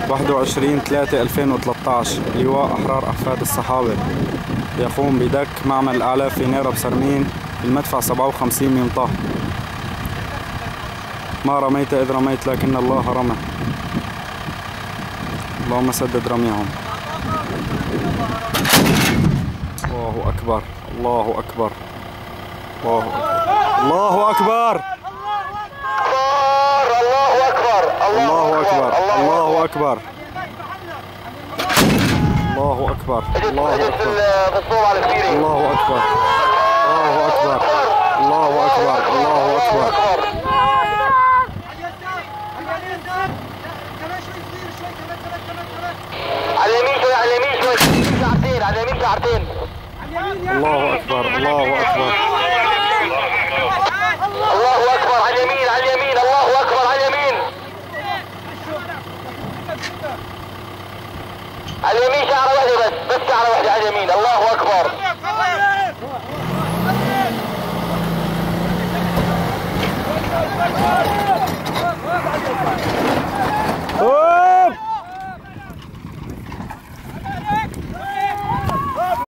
21/3/2013 لواء أحرار أحفاد الصحابة يقوم بدك معمل الأعلاف في نيرة بسرمين المدفع 57 من طه. ما رميت إذ رميت لكن الله رمى. اللهم سدد رميهم. الله أكبر الله أكبر الله أكبر الله أكبر الله أكبر الله أكبر الله أكبر الله أكبر الله أكبر الله أكبر الله أكبر الله أكبر. على اليمين شوي على اليمين شوي ساعتين على اليمين ساعتين. الله أكبر الله أكبر الله أكبر على اليمين على اليمين الله أكبر على اليمين على اليمين شعرة واحدة بس